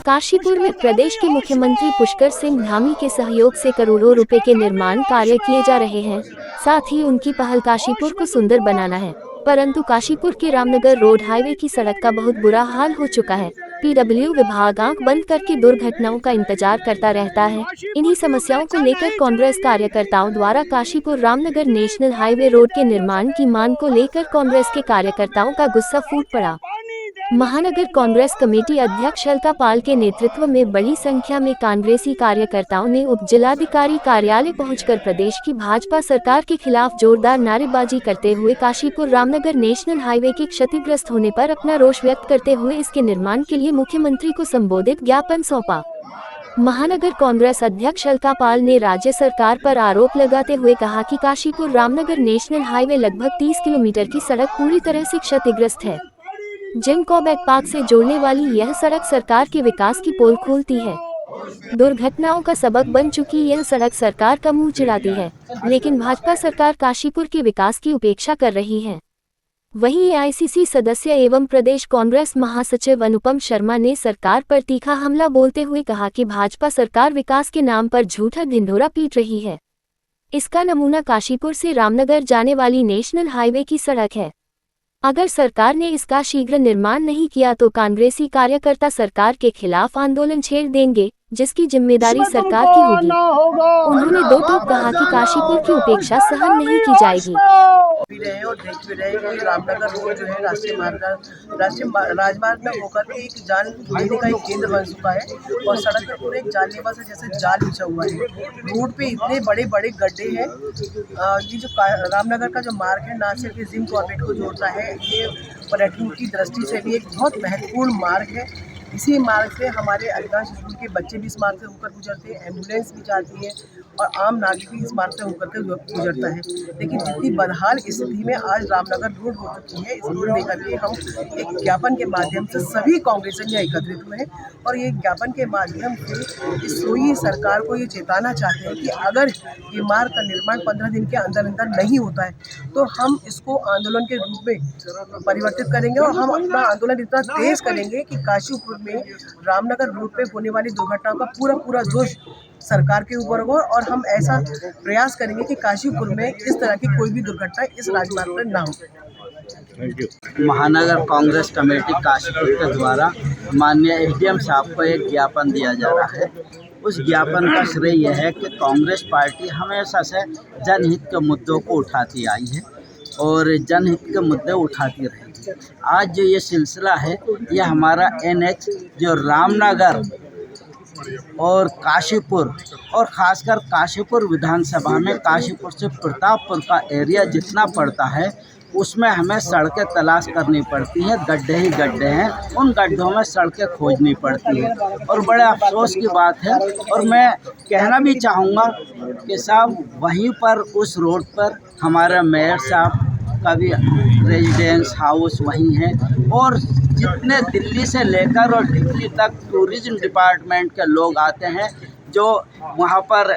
काशीपुर में प्रदेश के मुख्यमंत्री पुष्कर सिंह धामी के सहयोग से करोड़ों रुपए के निर्माण कार्य किए जा रहे हैं। साथ ही उनकी पहल काशीपुर को सुंदर बनाना है, परंतु काशीपुर के रामनगर रोड हाईवे की सड़क का बहुत बुरा हाल हो चुका है। पीडब्ल्यू विभाग आंख बंद करके दुर्घटनाओं का इंतजार करता रहता है। इन्हीं समस्याओं को लेकर कांग्रेस कार्यकर्ताओं द्वारा Kashipur Ramnagar national highway road के निर्माण की मांग को लेकर कांग्रेस के कार्यकर्ताओं का गुस्सा फूट पड़ा। महानगर कांग्रेस कमेटी अध्यक्ष अलका पाल के नेतृत्व में बड़ी संख्या में कांग्रेसी कार्यकर्ताओं ने उप जिलाधिकारी कार्यालय पहुंचकर प्रदेश की भाजपा सरकार के खिलाफ जोरदार नारेबाजी करते हुए काशीपुर रामनगर नेशनल हाईवे के क्षतिग्रस्त होने पर अपना रोष व्यक्त करते हुए इसके निर्माण के लिए मुख्यमंत्री को संबोधित ज्ञापन सौंपा। महानगर कांग्रेस अध्यक्ष अलका पाल ने राज्य सरकार पर आरोप लगाते हुए कहा कि काशीपुर रामनगर नेशनल हाईवे लगभग 30 किलोमीटर की सड़क पूरी तरह से क्षतिग्रस्त है। जिनको बैक पार्क से जोड़ने वाली यह सड़क सरकार के विकास की पोल खोलती है। दुर्घटनाओं का सबक बन चुकी यह सड़क सरकार का मुंह चिढ़ाती है, लेकिन भाजपा सरकार काशीपुर के विकास की उपेक्षा कर रही है। वहीं एआईसीसी सदस्य एवं प्रदेश कांग्रेस महासचिव अनुपम शर्मा ने सरकार पर तीखा हमला बोलते हुए कहा कि भाजपा सरकार विकास के नाम पर झूठा ढिंढोरा पीट रही है। इसका नमूना काशीपुर से रामनगर जाने वाली नेशनल हाईवे की सड़क है। अगर सरकार ने इसका शीघ्र निर्माण नहीं किया तो कांग्रेसी कार्यकर्ता सरकार के खिलाफ आंदोलन छेड़ देंगे, जिसकी जिम्मेदारी सरकार की होगी। उन्होंने दो टोक कहा कि काशीपुर की उपेक्षा सहन नहीं की जाएगी। और देख भी रहे हैं कि रामनगर रोड जो है राष्ट्रीय राजमार्ग में होकर एक जान लेने का एक केंद्र बन चुका है और सड़क पर पूरे एक जानलेवा से जैसे जाल बिछा हुआ है। रोड पे इतने बड़े बड़े गड्ढे हैं। ये जो रामनगर का जो मार्ग है न सिर्फ जिम कॉर्बेट को जोड़ता है, ये पर्यटन की दृष्टि से भी एक बहुत महत्वपूर्ण मार्ग है। इसी मार्ग से हमारे अधिकांश स्कूल के बच्चे भी इस मार्ग से होकर गुजरते हैं, एम्बुलेंस भी जाती है और आम नागरिक भी इस मार्ग से होकर के गुजरता है। लेकिन जितनी बदहाल स्थिति में आज रामनगर रोड हो चुकी है, इस रोड लेकर के हम एक ज्ञापन के माध्यम से सभी कांग्रेसी एकत्रित हुए हैं और ये ज्ञापन के माध्यम से इस सोई सरकार को ये चेताना चाहते हैं कि अगर ये मार्ग का निर्माण 15 दिन के अंदर अंदर नहीं होता है तो हम इसको आंदोलन के रूप में परिवर्तित करेंगे और हम अपना आंदोलन इतना तेज करेंगे कि काशीपुर में रामनगर रोड पे होने वाली दुर्घटनाओं का पूरा दोष सरकार के ऊपर होगा और हम ऐसा प्रयास करेंगे कि काशीपुर में इस तरह की कोई भी दुर्घटना इस राजमार्ग पर ना हो। महानगर कांग्रेस कमेटी काशीपुर के द्वारा माननीय एसडीएम साहब को एक ज्ञापन दिया जा रहा है। उस ज्ञापन का श्रेय यह है कि कांग्रेस पार्टी हमेशा से जनहित के मुद्दों को उठाती आई है और जनहित के मुद्दे उठाती रहेगी। आज जो ये सिलसिला है, यह हमारा एनएच जो रामनगर और काशीपुर और ख़ासकर काशीपुर विधानसभा में काशीपुर से प्रतापपुर का एरिया जितना पड़ता है उसमें हमें सड़कें तलाश करनी पड़ती हैं। गड्ढे ही गड्ढे हैं, उन गड्ढों में सड़कें खोजनी पड़ती हैं और बड़े अफसोस की बात है। और मैं कहना भी चाहूँगा कि साहब वहीं पर उस रोड पर हमारा मेयर साहब का भी रेजिडेंस हाउस वहीं है और जितने दिल्ली से लेकर और दिल्ली तक टूरिज्म डिपार्टमेंट के लोग आते हैं जो वहाँ पर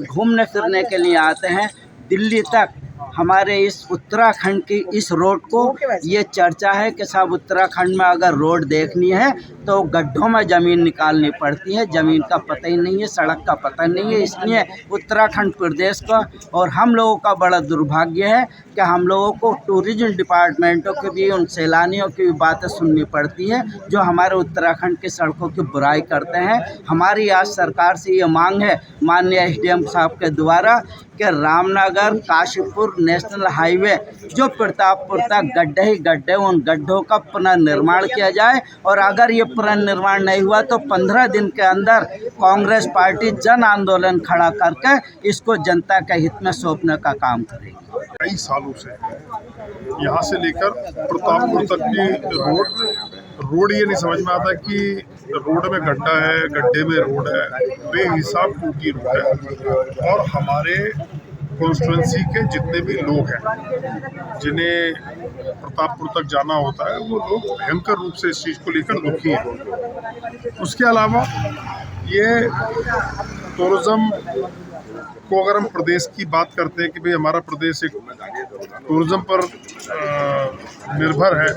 घूमने फिरने के लिए आते हैं दिल्ली तक, हमारे इस उत्तराखंड की इस रोड को ये चर्चा है कि साहब उत्तराखंड में अगर रोड देखनी है तो गड्ढों में ज़मीन निकालनी पड़ती है, ज़मीन का पता ही नहीं है, सड़क का पता नहीं है। इसलिए उत्तराखंड प्रदेश का और हम लोगों का बड़ा दुर्भाग्य है कि हम लोगों को टूरिज्म डिपार्टमेंटों के भी उन सैलानियों की भी बातें सुननी पड़ती है जो हमारे उत्तराखंड की सड़कों की बुराई करते हैं। हमारी आज सरकार से ये मांग है माननीय एसडीएम साहब के द्वारा कि रामनगर काशीपुर नेशनल हाईवे जो प्रतापपुर तक गड्ढे ही गड्ढे, उन गड्ढों का पुनर्निर्माण किया जाए और अगर ये पुनर्निर्माण नहीं हुआ तो 15 दिन के अंदर कांग्रेस पार्टी जन आंदोलन खड़ा करके इसको जनता के हित में सौंपने का काम करेगी। कई सालों से यहाँ से लेकर प्रतापपुर तक की रोड ये नहीं समझ में आता कि रोड में गड्ढा है, गड्ढे में रोड है, बेहिसाब टूटी रोड है। और हमारे कॉन्स्टिट्यूंसी के जितने भी लोग हैं जिन्हें प्रतापपुर तक जाना होता है वो लोग भयंकर रूप से इस चीज़ को लेकर दुखी हैं। उसके अलावा ये टूरिज़्म को अगर हम प्रदेश की बात करते हैं कि भाई हमारा प्रदेश एक टूरिज्म पर निर्भर है,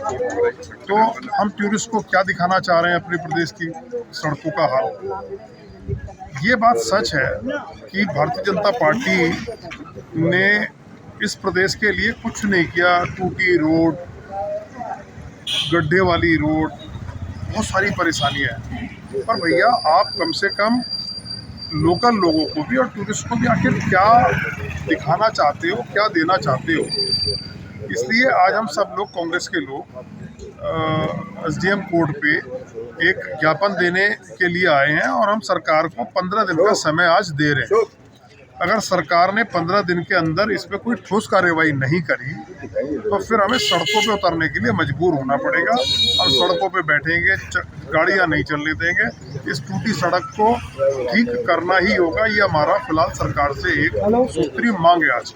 तो हम टूरिस्ट को क्या दिखाना चाह रहे हैं अपने प्रदेश की सड़कों का हाल। ये बात सच है कि भारतीय जनता पार्टी ने इस प्रदेश के लिए कुछ नहीं किया। टूटी रोड, गड्ढे वाली रोड, बहुत सारी परेशानियां हैं। पर भैया आप कम से कम लोकल लोगों को भी और टूरिस्ट को भी आखिर क्या दिखाना चाहते हो, क्या देना चाहते हो। इसलिए आज हम सब लोग, कांग्रेस के लोग, एसडीएम कोर्ट पे एक ज्ञापन देने के लिए आए हैं और हम सरकार को 15 दिन का समय आज दे रहे हैं। अगर सरकार ने 15 दिन के अंदर इस पर कोई ठोस कार्रवाई नहीं करी तो फिर हमें सड़कों पे उतरने के लिए मजबूर होना पड़ेगा। हम सड़कों पे बैठेंगे, गाड़ियां नहीं चलने देंगे। इस टूटी सड़क को ठीक करना ही होगा। ये हमारा फिलहाल सरकार से एक सूत्री मांग है आज।